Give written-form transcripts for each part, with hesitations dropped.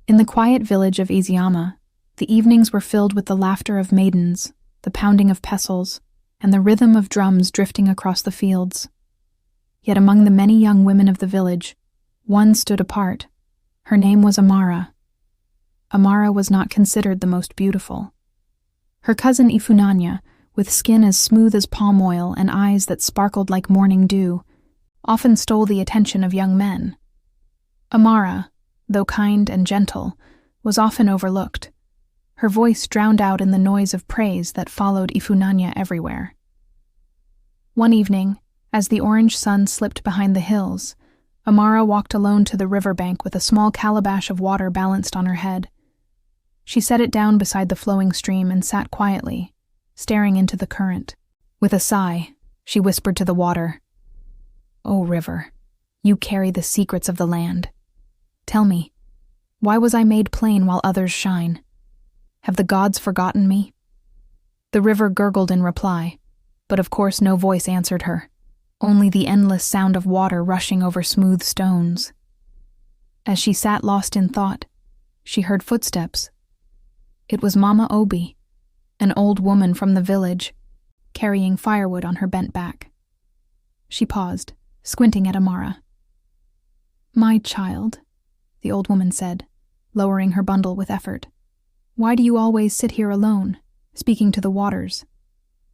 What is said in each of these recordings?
In the quiet village of Izayama, the evenings were filled with the laughter of maidens, the pounding of pestles, and the rhythm of drums drifting across the fields. Yet among the many young women of the village, one stood apart. Her name was Amara. Amara was not considered the most beautiful. Her cousin Ifunanya, with skin as smooth as palm oil and eyes that sparkled like morning dew, often stole the attention of young men. Amara, though kind and gentle, was often overlooked, her voice drowned out in the noise of praise that followed Ifunanya everywhere. One evening, as the orange sun slipped behind the hills, Amara walked alone to the riverbank with a small calabash of water balanced on her head. She set it down beside the flowing stream and sat quietly, staring into the current. With a sigh, she whispered to the water, "O river, you carry the secrets of the land. Tell me, why was I made plain while others shine? Have the gods forgotten me?" The river gurgled in reply, but of course no voice answered her, only the endless sound of water rushing over smooth stones. As she sat lost in thought, she heard footsteps. It was Mama Obi, an old woman from the village, carrying firewood on her bent back. She paused, squinting at Amara. "My child," the old woman said, lowering her bundle with effort. "Why do you always sit here alone, speaking to the waters?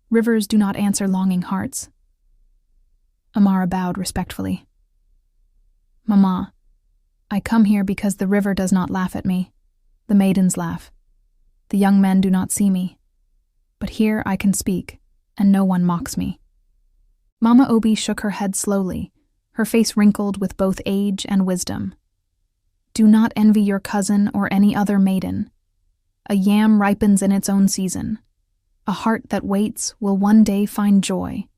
Rivers do not answer longing hearts." Amara bowed respectfully. "Mama, I come here because the river does not laugh at me. The maidens laugh. The young men do not see me. But here I can speak, and no one mocks me." Mama Obi shook her head slowly, her face wrinkled with both age and wisdom. "Do not envy your cousin or any other maiden. A yam ripens in its own season. A heart that waits will one day find joy.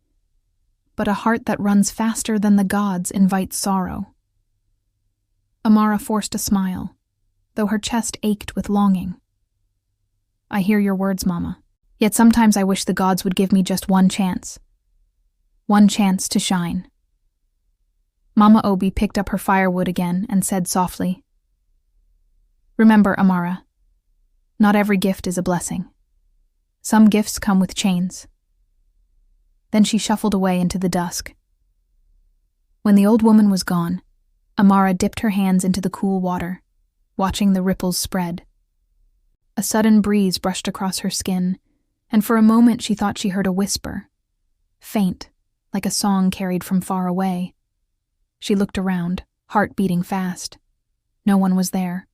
But a heart that runs faster than the gods invites sorrow." Amara forced a smile, though her chest ached with longing. "I hear your words, Mama. Yet sometimes I wish the gods would give me just one chance. One chance to shine." Mama Obi picked up her firewood again and said softly, "Remember, Amara, not every gift is a blessing. Some gifts come with chains." Then she shuffled away into the dusk. When the old woman was gone, Amara dipped her hands into the cool water, watching the ripples spread. A sudden breeze brushed across her skin, and for a moment she thought she heard a whisper, faint, like a song carried from far away. She looked around, heart beating fast. No one was there.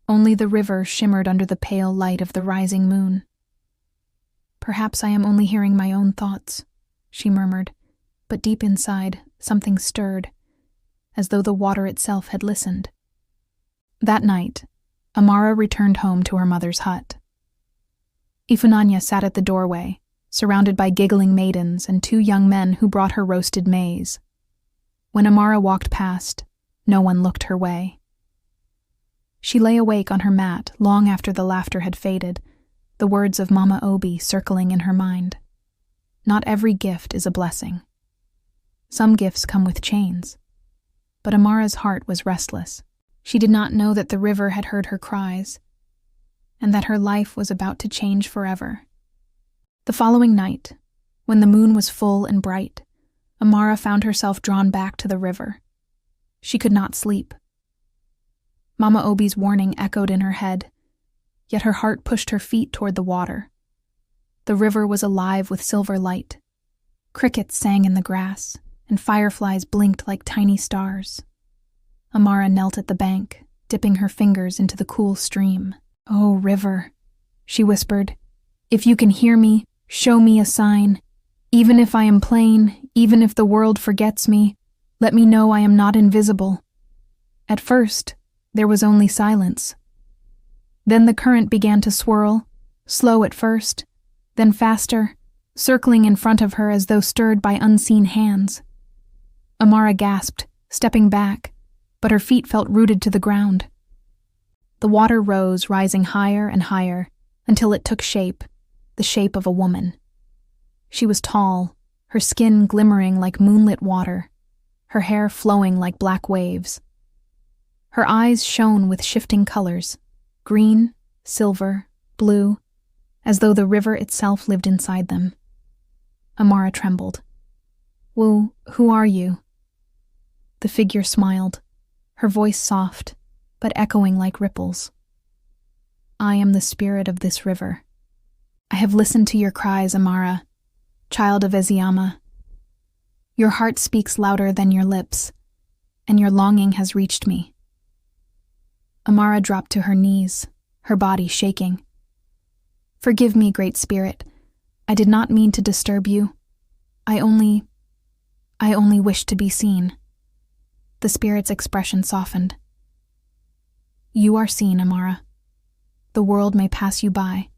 Only the river shimmered under the pale light of the rising moon. "Perhaps I am only hearing my own thoughts," she murmured, but deep inside, something stirred, as though the water itself had listened. That night, Amara returned home to her mother's hut. Ifunanya sat at the doorway, surrounded by giggling maidens and 2 young men who brought her roasted maize. When Amara walked past, no one looked her way. She lay awake on her mat long after the laughter had faded, the words of Mama Obi circling in her mind. Not every gift is a blessing. Some gifts come with chains. But Amara's heart was restless. She did not know that the river had heard her cries, and that her life was about to change forever. The following night, when the moon was full and bright, Amara found herself drawn back to the river. She could not sleep. Mama Obi's warning echoed in her head, yet her heart pushed her feet toward the water. The river was alive with silver light. Crickets sang in the grass, and fireflies blinked like tiny stars. Amara knelt at the bank, dipping her fingers into the cool stream. "Oh, river," she whispered, "if you can hear me, show me a sign. Even if I am plain, even if the world forgets me, let me know I am not invisible." At first, there was only silence. Then the current began to swirl, slow at first, then faster, circling in front of her as though stirred by unseen hands. Amara gasped, stepping back, but her feet felt rooted to the ground. The water rose, rising higher and higher, until it took shape, the shape of a woman. She was tall, her skin glimmering like moonlit water, her hair flowing like black waves. Her eyes shone with shifting colors, green, silver, blue, as though the river itself lived inside them. Amara trembled. Who are you?" The figure smiled, her voice soft, but echoing like ripples. "I am the spirit of this river. I have listened to your cries, Amara, child of Eziyama. Your heart speaks louder than your lips, and your longing has reached me." Amara dropped to her knees, her body shaking. "Forgive me, Great Spirit. I did not mean to disturb you. I only wished to be seen." The spirit's expression softened. "You are seen, Amara. The world may pass you by,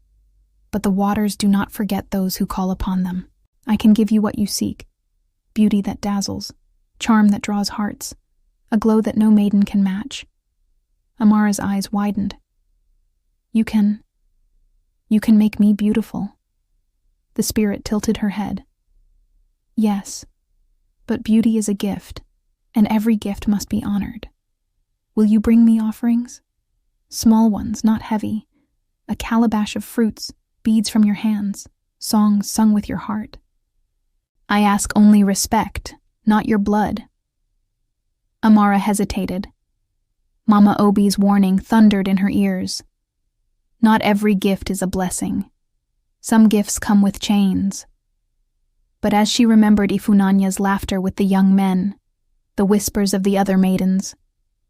but the waters do not forget those who call upon them. I can give you what you seek: beauty that dazzles, charm that draws hearts, a glow that no maiden can match." Amara's eyes widened. You can make me beautiful." The spirit tilted her head. "Yes, but beauty is a gift, and every gift must be honored. Will you bring me offerings? Small ones, not heavy. A calabash of fruits, beads from your hands, songs sung with your heart. I ask only respect, not your blood." Amara hesitated. Mama Obi's warning thundered in her ears. Not every gift is a blessing. Some gifts come with chains. But as she remembered Ifunanya's laughter with the young men, the whispers of the other maidens,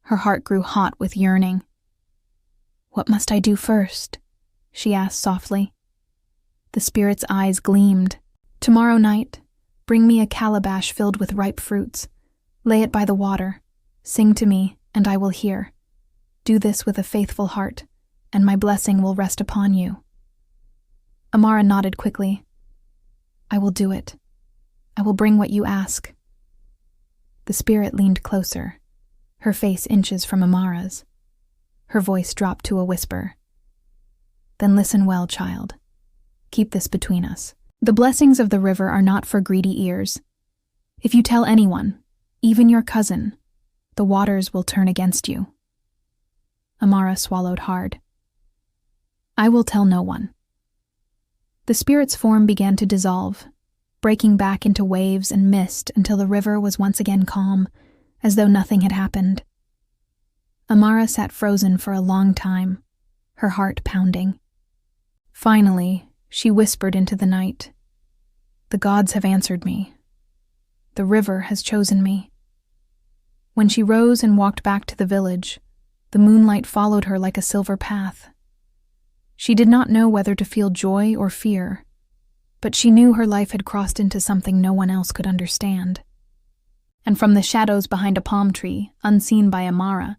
her heart grew hot with yearning. "What must I do first?" she asked softly. The spirit's eyes gleamed. "Tomorrow night, bring me a calabash filled with ripe fruits. Lay it by the water. Sing to me, and I will hear. Do this with a faithful heart, and my blessing will rest upon you." Amara nodded quickly. "I will do it. I will bring what you ask." The spirit leaned closer, her face inches from Amara's. Her voice dropped to a whisper. "Then listen well, child. Keep this between us. The blessings of the river are not for greedy ears. If you tell anyone, even your cousin, the waters will turn against you." Amara swallowed hard. "I will tell no one." The spirit's form began to dissolve, breaking back into waves and mist until the river was once again calm, as though nothing had happened. Amara sat frozen for a long time, her heart pounding. Finally, she whispered into the night, "The gods have answered me. The river has chosen me." When she rose and walked back to the village, the moonlight followed her like a silver path. She did not know whether to feel joy or fear, but she knew her life had crossed into something no one else could understand. And from the shadows behind a palm tree, unseen by Amara,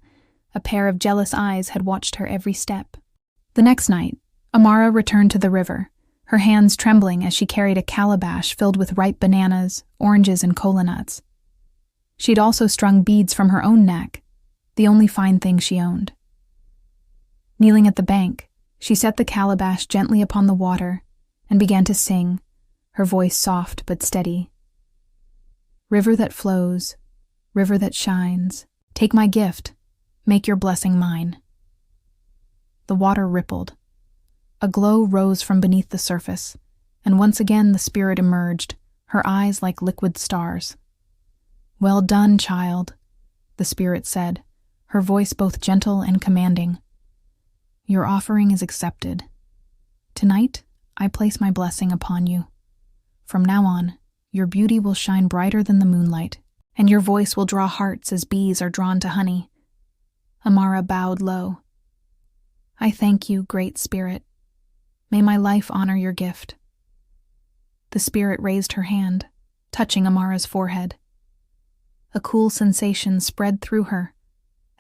a pair of jealous eyes had watched her every step. The next night, Amara returned to the river, her hands trembling as she carried a calabash filled with ripe bananas, oranges, and kola nuts. She'd also strung beads from her own neck, the only fine thing she owned. Kneeling at the bank, she set the calabash gently upon the water and began to sing, her voice soft but steady. "River that flows, river that shines, take my gift, make your blessing mine." The water rippled. A glow rose from beneath the surface, and once again the spirit emerged, her eyes like liquid stars. "Well done, child," the spirit said, her voice both gentle and commanding. "Your offering is accepted. Tonight, I place my blessing upon you. From now on, your beauty will shine brighter than the moonlight, and your voice will draw hearts as bees are drawn to honey." Amara bowed low. "I thank you, Great Spirit. May my life honor your gift." The spirit raised her hand, touching Amara's forehead. A cool sensation spread through her,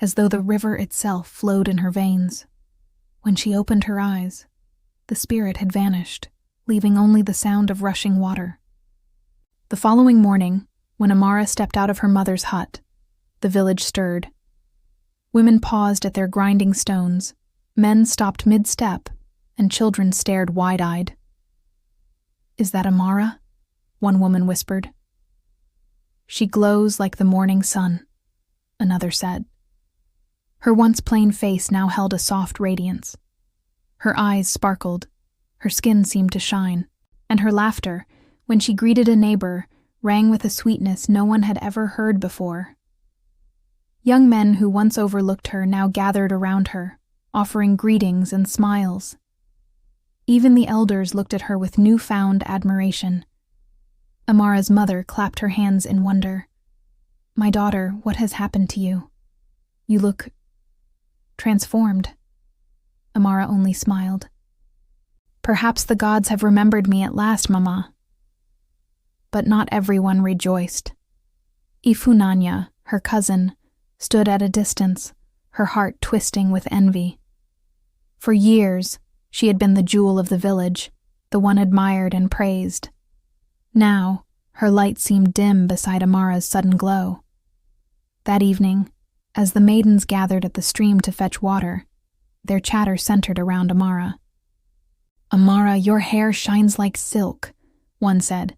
as though the river itself flowed in her veins. When she opened her eyes, the spirit had vanished, leaving only the sound of rushing water. The following morning, when Amara stepped out of her mother's hut, the village stirred. Women paused at their grinding stones, men stopped mid-step, and children stared wide-eyed. "Is that Amara?" one woman whispered. "She glows like the morning sun," another said. Her once plain face now held a soft radiance. Her eyes sparkled, her skin seemed to shine, and her laughter, when she greeted a neighbor, rang with a sweetness no one had ever heard before. Young men who once overlooked her now gathered around her, offering greetings and smiles. Even the elders looked at her with newfound admiration. Amara's mother clapped her hands in wonder. "My daughter, what has happened to you? You look transformed." Amara only smiled. "Perhaps the gods have remembered me at last, Mama." But not everyone rejoiced. Ifunanya, her cousin, stood at a distance, her heart twisting with envy. For years, she had been the jewel of the village, the one admired and praised. Now, her light seemed dim beside Amara's sudden glow. That evening, as the maidens gathered at the stream to fetch water, their chatter centered around Amara. "Amara, your hair shines like silk," one said.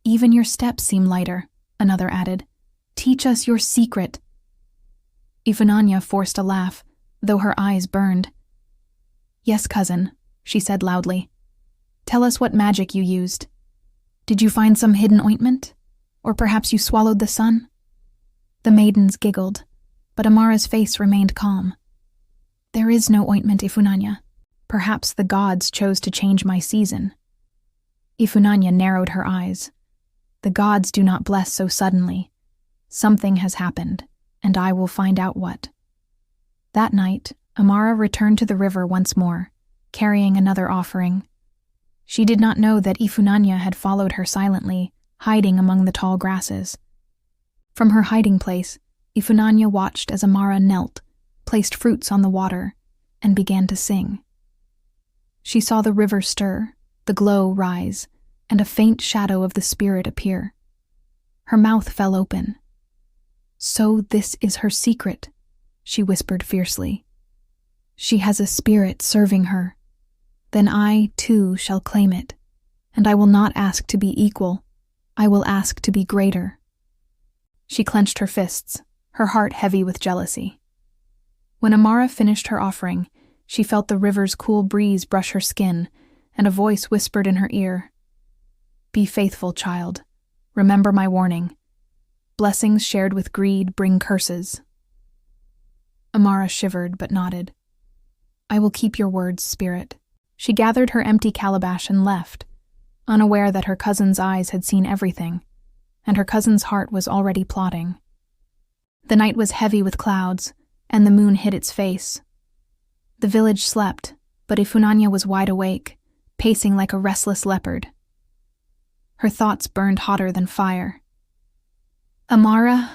"Even your steps seem lighter," another added. "Teach us your secret." Ifunanya forced a laugh, though her eyes burned. "Yes, cousin," she said loudly. "Tell us what magic you used. Did you find some hidden ointment? Or perhaps you swallowed the sun?" The maidens giggled, but Amara's face remained calm. "There is no ointment, Ifunanya. Perhaps the gods chose to change my season." Ifunanya narrowed her eyes. "The gods do not bless so suddenly. Something has happened, and I will find out what." That night, Amara returned to the river once more, carrying another offering. She did not know that Ifunanya had followed her silently, hiding among the tall grasses. From her hiding place, Ifunanya watched as Amara knelt, placed fruits on the water, and began to sing. She saw the river stir, the glow rise, and a faint shadow of the spirit appear. Her mouth fell open. "So this is her secret," she whispered fiercely. "She has a spirit serving her. Then I, too, shall claim it, and I will not ask to be equal. I will ask to be greater." She clenched her fists, her heart heavy with jealousy. When Amara finished her offering, she felt the river's cool breeze brush her skin, and a voice whispered in her ear, "Be faithful, child. Remember my warning. Blessings shared with greed bring curses." Amara shivered but nodded. "I will keep your words, spirit." She gathered her empty calabash and left, unaware that her cousin's eyes had seen everything, and her cousin's heart was already plotting. The night was heavy with clouds, and the moon hid its face. The village slept, but Ifunanya was wide awake, pacing like a restless leopard. Her thoughts burned hotter than fire. "Amara,"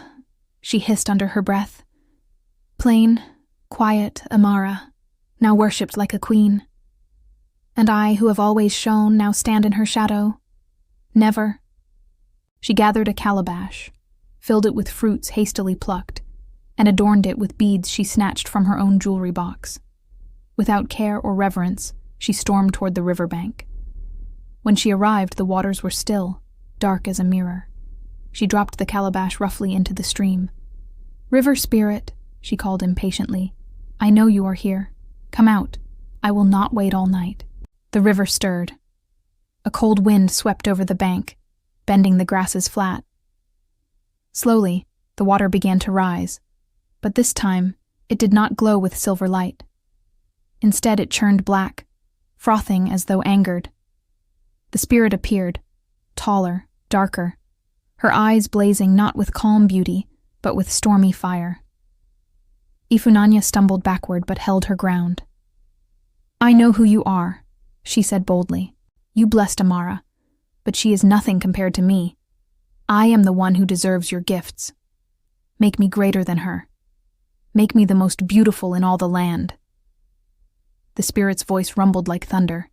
she hissed under her breath. Plain, quiet Amara, now worshipped like a queen. And I, who have always shone, now stand in her shadow? Never. She gathered a calabash, filled it with fruits hastily plucked, and adorned it with beads she snatched from her own jewelry box. Without care or reverence, she stormed toward the riverbank. When she arrived, the waters were still, dark as a mirror. She dropped the calabash roughly into the stream. "River spirit," she called impatiently, "I know you are here. Come out. I will not wait all night." The river stirred. A cold wind swept over the bank, bending the grasses flat. Slowly, the water began to rise, but this time it did not glow with silver light. Instead, it churned black, frothing as though angered. The spirit appeared, taller, darker, her eyes blazing not with calm beauty, but with stormy fire. Ifunanya stumbled backward but held her ground. "I know who you are," she said boldly. "You blessed Amara, but she is nothing compared to me. I am the one who deserves your gifts. Make me greater than her. Make me the most beautiful in all the land." The spirit's voice rumbled like thunder.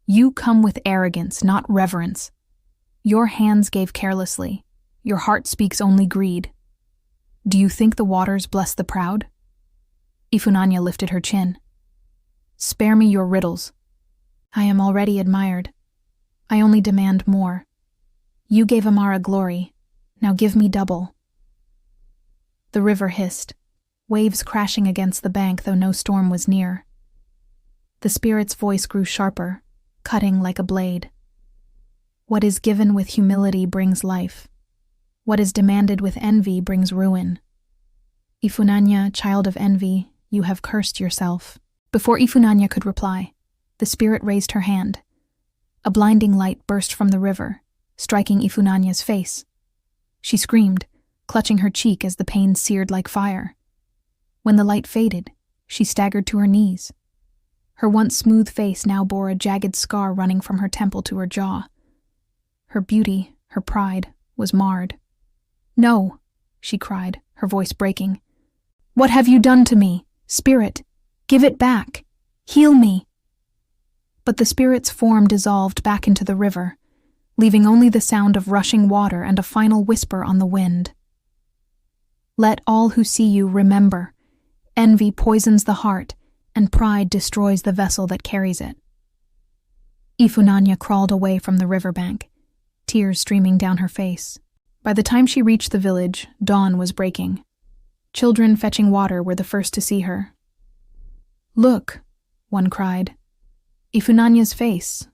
"You come with arrogance, not reverence. Your hands gave carelessly. Your heart speaks only greed. Do you think the waters bless the proud?" Ifunanya lifted her chin. "Spare me your riddles. I am already admired. I only demand more. You gave Amara glory. Now give me double." The river hissed. waves crashing against the bank though no storm was near. The spirit's voice grew sharper, cutting like a blade. What is given with humility brings life. What is demanded with envy brings ruin. Ifunanya, child of envy, you have cursed yourself. Before Ifunanya could reply, the spirit raised her hand. A blinding light burst from the river, striking Ifunanya's face. She screamed, clutching her cheek as the pain seared like fire. When the light faded, she staggered to her knees. Her once smooth face now bore a jagged scar running from her temple to her jaw. Her beauty, her pride, was marred. "No," she cried, her voice breaking. "What have you done to me? Spirit, give it back. Heal me." But the spirit's form dissolved back into the river, leaving only the sound of rushing water and a final whisper on the wind. "Let all who see you remember, envy poisons the heart, and pride destroys the vessel that carries it." Ifunanya crawled away from the riverbank, tears streaming down her face. By the time she reached the village, dawn was breaking. Children fetching water were the first to see her. "Look," one cried, "Ifunanya's face."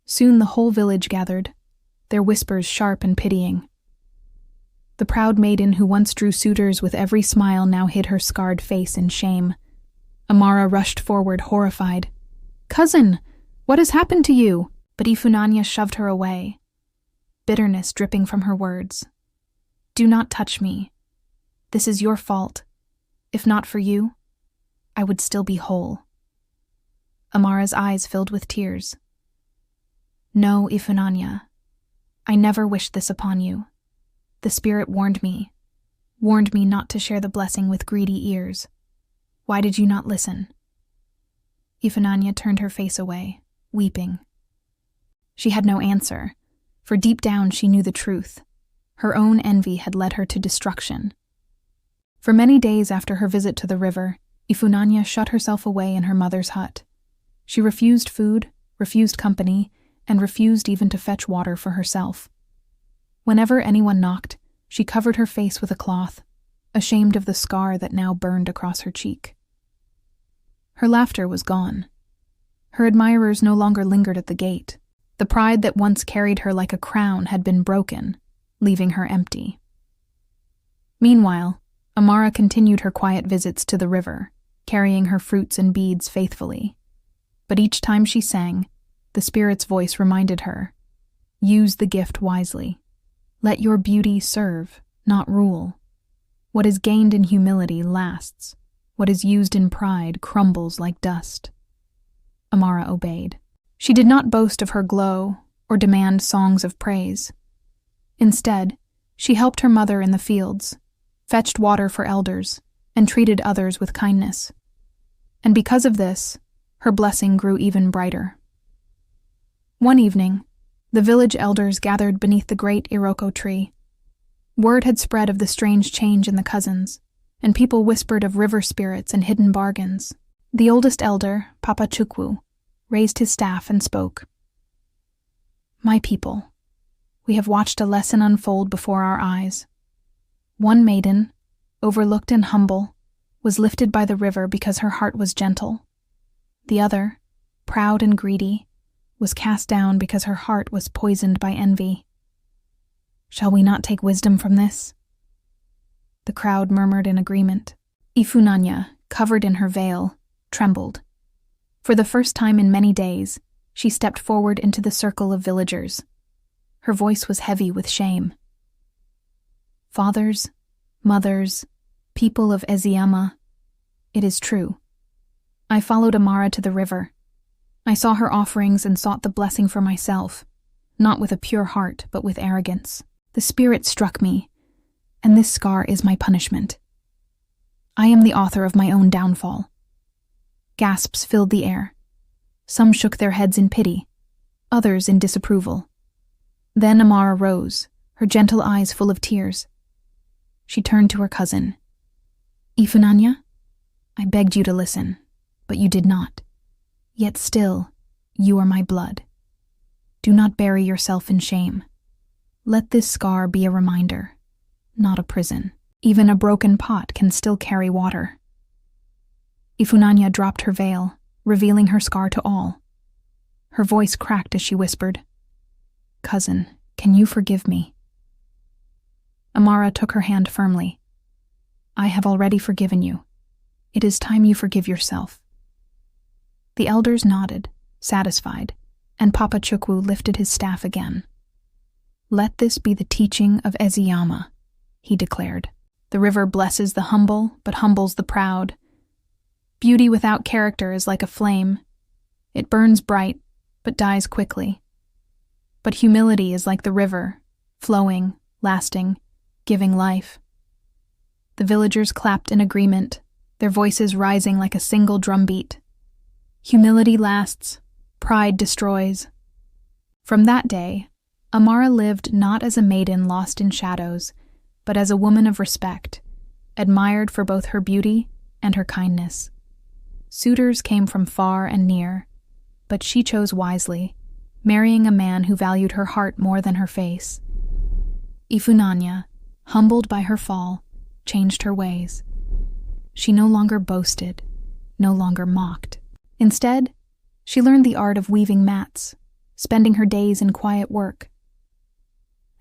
Soon the whole village gathered, their whispers sharp and pitying. The proud maiden who once drew suitors with every smile now hid her scarred face in shame. Amara rushed forward, horrified. "Cousin, what has happened to you?" But Ifunanya shoved her away, bitterness dripping from her words. "Do not touch me. This is your fault. If not for you, I would still be whole." Amara's eyes filled with tears. "No, Ifunanya, I never wished this upon you. The spirit warned me not to share the blessing with greedy ears. Why did you not listen?" Ifunanya turned her face away, weeping. She had no answer, for deep down she knew the truth. Her own envy had led her to destruction. For many days after her visit to the river, Ifunanya shut herself away in her mother's hut. She refused food, refused company, and refused even to fetch water for herself. Whenever anyone knocked, she covered her face with a cloth, ashamed of the scar that now burned across her cheek. Her laughter was gone. Her admirers no longer lingered at the gate. The pride that once carried her like a crown had been broken, leaving her empty. Meanwhile, Amara continued her quiet visits to the river, carrying her fruits and beads faithfully. But each time she sang, the spirit's voice reminded her, "Use the gift wisely. Let your beauty serve, not rule. What is gained in humility lasts. What is used in pride crumbles like dust." Amara obeyed. She did not boast of her glow or demand songs of praise. Instead, she helped her mother in the fields, fetched water for elders, and treated others with kindness. And because of this, her blessing grew even brighter. One evening, the village elders gathered beneath the great iroko tree. Word had spread of the strange change in the cousins, and people whispered of river spirits and hidden bargains. The oldest elder, Papa Chukwu, raised his staff and spoke. "My people, we have watched a lesson unfold before our eyes. One maiden, overlooked and humble, was lifted by the river because her heart was gentle. The other, proud and greedy, was cast down because her heart was poisoned by envy. Shall we not take wisdom from this?" The crowd murmured in agreement. Ifunanya, covered in her veil, trembled. For the first time in many days, she stepped forward into the circle of villagers. Her voice was heavy with shame. "Fathers, mothers, people of Eziyama, it is true. I followed Amara to the river. I saw her offerings and sought the blessing for myself, not with a pure heart, but with arrogance. The spirit struck me, and this scar is my punishment. I am the author of my own downfall." Gasps filled the air. Some shook their heads in pity, others in disapproval. Then Amara rose, her gentle eyes full of tears. She turned to her cousin. "Ifunanya, I begged you to listen, but you did not. Yet still, you are my blood. Do not bury yourself in shame. Let this scar be a reminder, not a prison." Even a broken pot can still carry water. Ifunanya dropped her veil, revealing her scar to all. Her voice cracked as she whispered, "Cousin, can you forgive me?" Amara took her hand firmly. "I have already forgiven you. It is time you forgive yourself." The elders nodded, satisfied, and Papa Chukwu lifted his staff again. "Let this be the teaching of Eziyama," he declared. "The river blesses the humble, but humbles the proud. Beauty without character is like a flame. It burns bright, but dies quickly. But humility is like the river, flowing, lasting, giving life." The villagers clapped in agreement, their voices rising like a single drumbeat. Humility lasts, pride destroys. From that day, Amara lived not as a maiden lost in shadows, but as a woman of respect, admired for both her beauty and her kindness. Suitors came from far and near, but she chose wisely, marrying a man who valued her heart more than her face. Ifunanya, humbled by her fall, changed her ways. She no longer boasted, no longer mocked. Instead, she learned the art of weaving mats, spending her days in quiet work.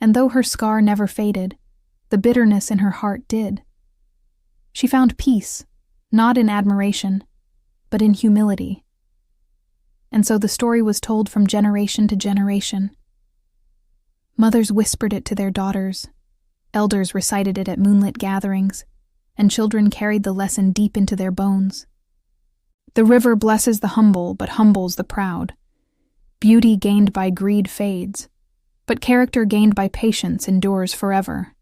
And though her scar never faded, the bitterness in her heart did. She found peace, not in admiration, but in humility. And so the story was told from generation to generation. Mothers whispered it to their daughters, elders recited it at moonlit gatherings, and children carried the lesson deep into their bones. The river blesses the humble, but humbles the proud. Beauty gained by greed fades, but character gained by patience endures forever.